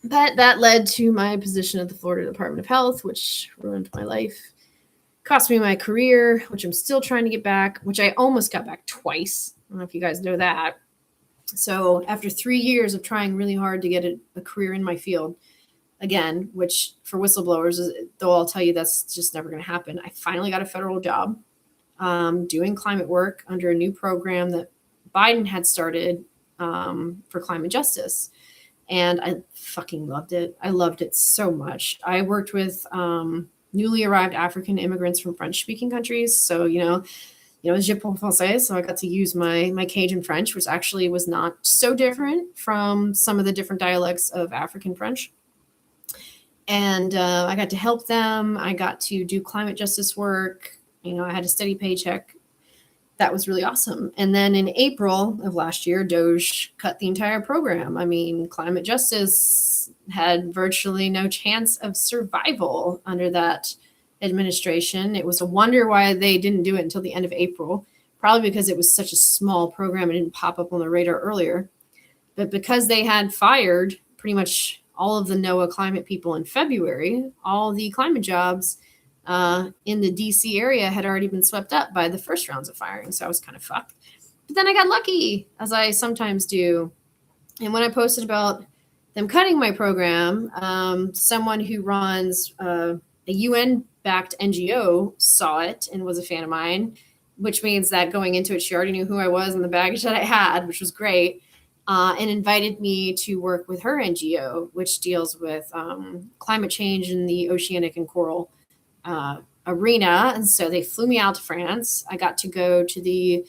But that led to my position at the Florida Department of Health, which ruined my life, cost me my career, which I'm still trying to get back, which I almost got back twice. I don't know if you guys know that. So after 3 years of trying really hard to get a career in my field, again, which for whistleblowers, they'll all tell you that's just never going to happen, I finally got a federal job doing climate work under a new program that Biden had started for climate justice. And I fucking loved it. I loved it so much. I worked with newly arrived African immigrants from French-speaking countries. So, je parle français. So I got to use my Cajun French, which actually was not so different from some of the different dialects of African French. And I got to help them. I got to do climate justice work. I had a steady paycheck. That was really awesome. And then in April of last year, Doge cut the entire program. I mean, climate justice had virtually no chance of survival under that administration. It was a wonder why they didn't do it until the end of April, probably because it was such a small program. It didn't pop up on the radar earlier. But because they had fired pretty much all of the NOAA climate people in February, all the climate jobs in the DC area had already been swept up by the first rounds of firing. So I was kind of fucked. But then I got lucky, as I sometimes do. And when I posted about them cutting my program, someone who runs a UN-backed NGO saw it and was a fan of mine, which means that going into it, she already knew who I was and the baggage that I had, which was great, and invited me to work with her NGO, which deals with climate change in the oceanic and coral arena. And so they flew me out to France. I got to go to the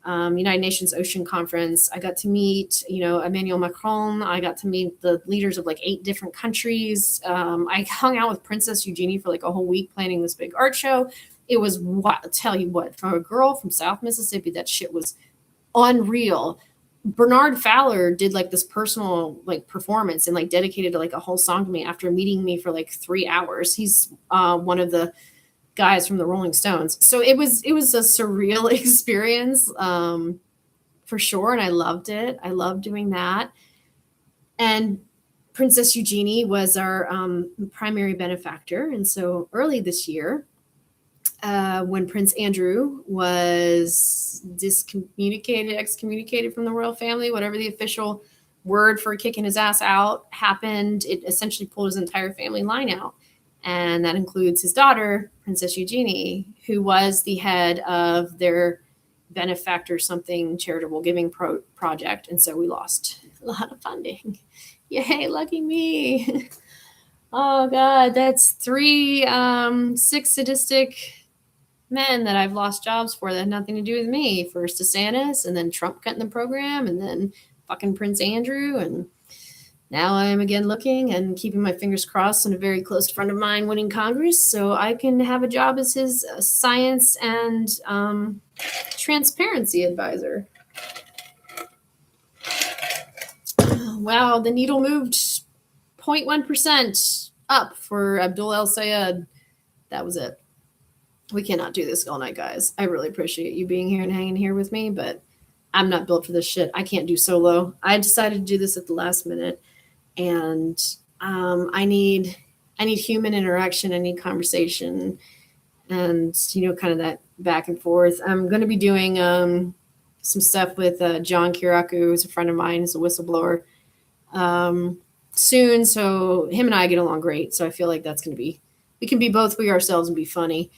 United Nations Ocean Conference. I got to meet, Emmanuel Macron. I got to meet the leaders of like 8 different countries. I hung out with Princess Eugenie for like a whole week planning this big art show. It was, what, tell you what, from a girl from South Mississippi, that shit was unreal. Bernard Fowler did like this personal like performance and like dedicated like a whole song to me after meeting me for like 3 hours. He's one of the guys from the Rolling Stones. So it was a surreal experience for sure. And I loved it. I loved doing that. And Princess Eugenie was our primary benefactor. And so early this year, when Prince Andrew was excommunicated from the royal family, whatever the official word for kicking his ass out happened, it essentially pulled his entire family line out. And that includes his daughter, Princess Eugenie, who was the head of their benefactor something charitable giving project. And so we lost a lot of funding. Yay, lucky me. Oh, God, that's 6 sadistic men that I've lost jobs for that had nothing to do with me. First DeSantis, and then Trump cutting the program, and then fucking Prince Andrew, and now I'm again looking and keeping my fingers crossed on a very close friend of mine winning Congress so I can have a job as his science and transparency advisor. Wow, the needle moved 0.1% up for Abdul El Sayed. That was it. We cannot do this all night, guys. I really appreciate you being here and hanging here with me, but I'm not built for this shit. I can't do solo. I decided to do this at the last minute. And I need human interaction. I need conversation, and kind of that back and forth. I'm going to be doing some stuff with John Kiraku, who's a friend of mine, he's a whistleblower, soon. So him and I get along great. So I feel like that's going to be, we can be both we ourselves and be funny.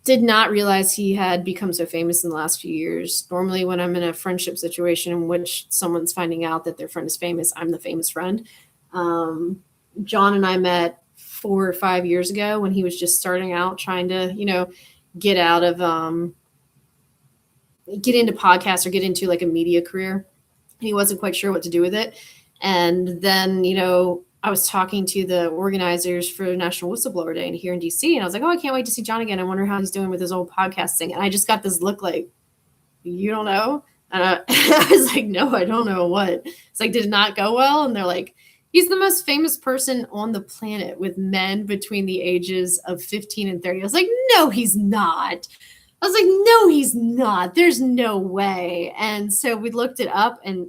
Did not realize he had become so famous in the last few years. Normally, when I'm in a friendship situation in which someone's finding out that their friend is famous, I'm the famous friend. John and I met 4 or 5 years ago when he was just starting out, trying to, get out of, get into podcasts or get into like a media career. He wasn't quite sure what to do with it. And then, I was talking to the organizers for National Whistleblower Day here in DC, and I was like, oh, I can't wait to see John again. I wonder how he's doing with his old podcast thing. And I just got this look like, you don't know? And I was like, no, I don't know what. It's like, did it not go well? And they're like, he's the most famous person on the planet with men between the ages of 15 and 30. I was like, no, he's not. I was like, no, he's not. There's no way. And so we looked it up, and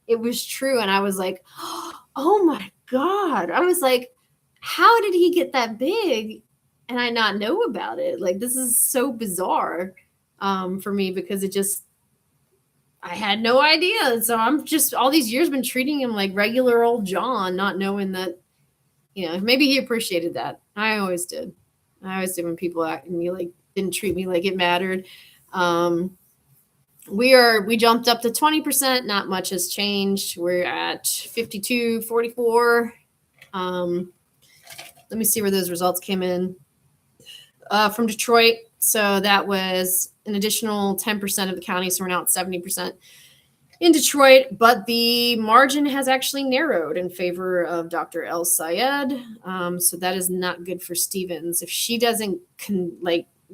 it was true. And I was like, oh my God. I was like, how did he get that big and I not know about it? Like, this is so bizarre for me, because I had no idea. So I'm just all these years been treating him like regular old John, not knowing that, maybe he appreciated that. I always did. When people act me like didn't treat me like it mattered. We jumped up to 20%. Not much has changed. We're at 52-44. Let me see where those results came in. From Detroit. So that was an additional 10% of the county. So we're now at 70% in Detroit. But the margin has actually narrowed in favor of Dr. El Sayed. So that is not good for Stevens. If she doesn't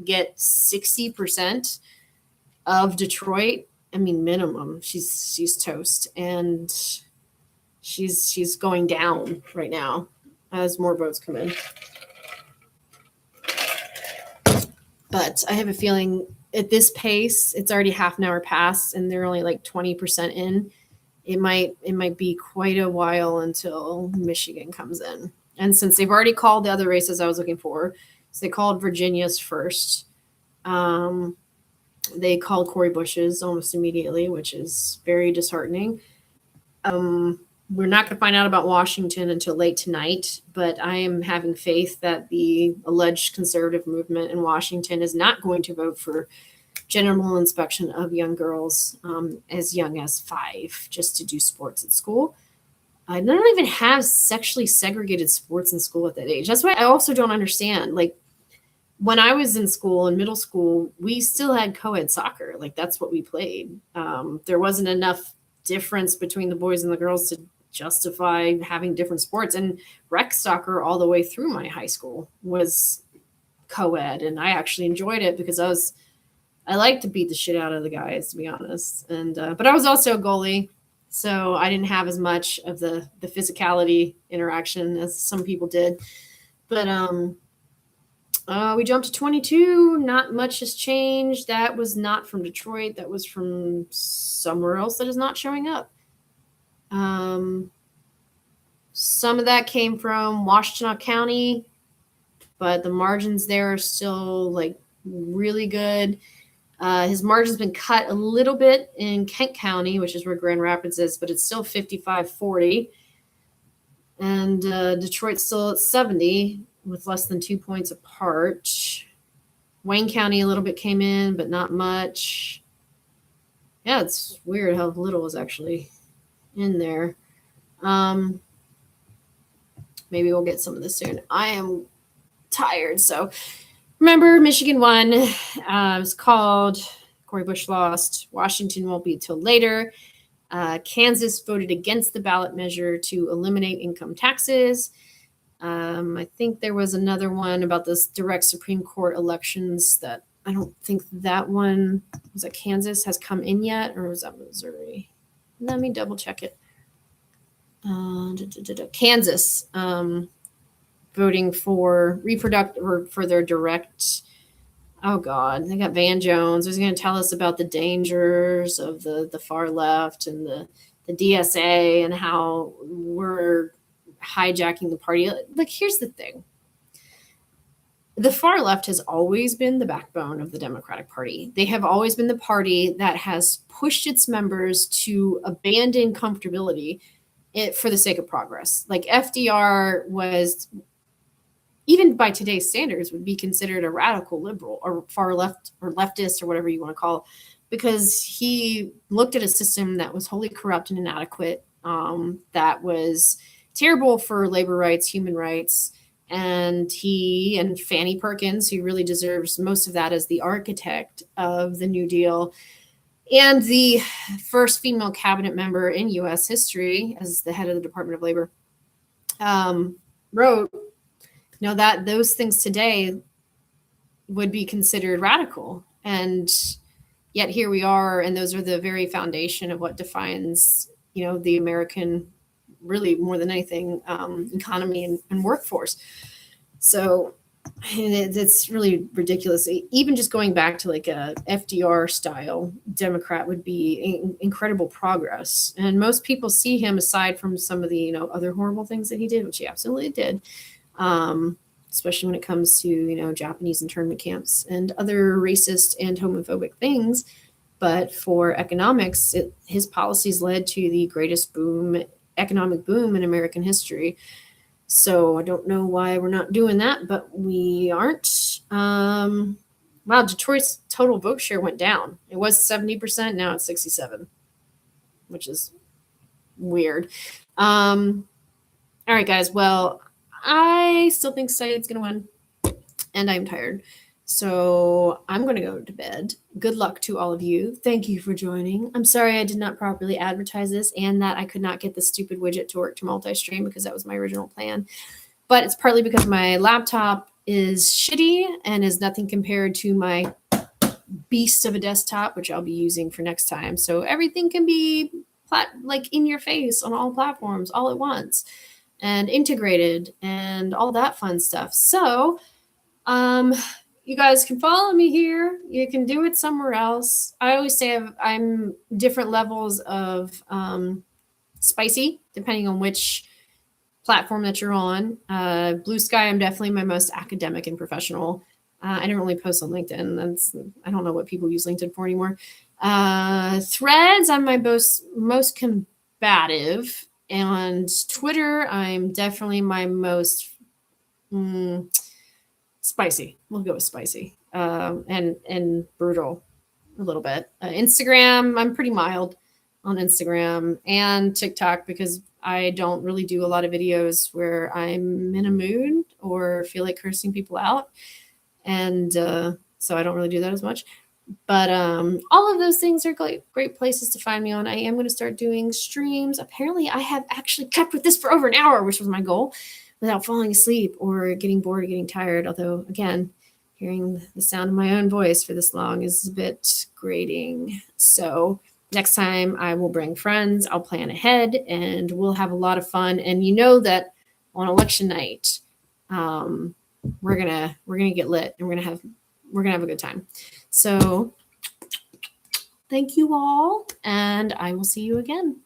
get 60% of Detroit, I mean, minimum, she's toast, and she's going down right now as more votes come in. But I have a feeling at this pace, it's already half an hour past, and they're only like 20% in. It might be quite a while until Michigan comes in. And since they've already called the other races I was looking for, so they called Virginia's first. They called Cori Bush's almost immediately, which is very disheartening. We're not going to find out about Washington until late tonight, but I am having faith that the alleged conservative movement in Washington is not going to vote for general inspection of young girls as young as 5 just to do sports at school. They don't even have sexually segregated sports in school at that age. That's why I also don't understand. Like, when I was in school, in middle school, we still had co-ed soccer. Like, that's what we played. There wasn't enough difference between the boys and the girls to justify having different sports. And rec soccer all the way through my high school was co-ed, and I actually enjoyed it because I like to beat the shit out of the guys, to be honest. And but I was also a goalie, so I didn't have as much of the physicality interaction as some people did. But we jumped to 22. Not much has changed. That was not from Detroit. That was from somewhere else that is not showing up. Some of that came from Washtenaw County, but the margins there are still like really good. His margin's been cut a little bit in Kent County, which is where Grand Rapids is, but it's still 55-40. And Detroit's still at 70 with less than 2 points apart. Wayne County a little bit came in, but not much. Yeah, it's weird how little is actually in there. Maybe we'll get some of this soon. I am tired. So remember, Michigan won. It was called Cory Bush lost. Washington won't be till later. Kansas voted against the ballot measure to eliminate income taxes. I think there was another one about this direct Supreme Court elections that I don't think that one was that Kansas has come in yet, or was that Missouri? Let me double check it. Kansas voting for reproductive or for their direct. Oh God, they got Van Jones who's going to tell us about the dangers of the far left and the DSA and how we're hijacking the party. Like, here's the thing. The far left has always been the backbone of the Democratic Party. They have always been the party that has pushed its members to abandon comfortability for the sake of progress. Like, FDR was, even by today's standards, would be considered a radical liberal or far left or leftist or whatever you want to call it, because he looked at a system that was wholly corrupt and inadequate, that was terrible for labor rights, human rights. And he and Fannie Perkins, who really deserves most of that as the architect of the New Deal, and the first female cabinet member in U.S. history as the head of the Department of Labor, wrote, that those things today would be considered radical. And yet here we are, and those are the very foundation of what defines, the American, really more than anything, economy and workforce. So it's really ridiculous. Even just going back to like a FDR style Democrat would be incredible progress. And most people see him, aside from some of the, other horrible things that he did, which he absolutely did, especially when it comes to, Japanese internment camps and other racist and homophobic things. But for economics, his policies led to the greatest economic boom in American history. So I don't know why we're not doing that, but we aren't. Wow, Detroit's total vote share went down. It was 70%, now it's 67%, which is weird. All right, guys. Well, I still think Saeed's going to win, and I'm tired. So I'm going to go to bed. Good luck to all of you. Thank you for joining. I'm sorry I did not properly advertise this and that I could not get the stupid widget to work to multi-stream because that was my original plan. But it's partly because my laptop is shitty and is nothing compared to my beast of a desktop, which I'll be using for next time. So everything can be like in your face on all platforms all at once and integrated and all that fun stuff. So, you guys can follow me here. You can do it somewhere else. I always say I'm different levels of spicy, depending on which platform that you're on. Blue Sky, I'm definitely my most academic and professional. I don't really post on LinkedIn. I don't know what people use LinkedIn for anymore. Threads, I'm my most combative combative. And Twitter, I'm definitely my most spicy. We'll go with spicy, and brutal a little bit. Instagram, I'm pretty mild on Instagram and TikTok because I don't really do a lot of videos where I'm in a mood or feel like cursing people out. And so I don't really do that as much. But all of those things are great places to find me on. I am going to start doing streams. Apparently, I have actually kept with this for over an hour, which was my goal, without falling asleep or getting bored or getting tired. Although, again, hearing the sound of my own voice for this long is a bit grating. So next time I will bring friends. I'll plan ahead, and we'll have a lot of fun. And you know that on election night, we're gonna get lit, and we're gonna have a good time. So thank you all, and I will see you again.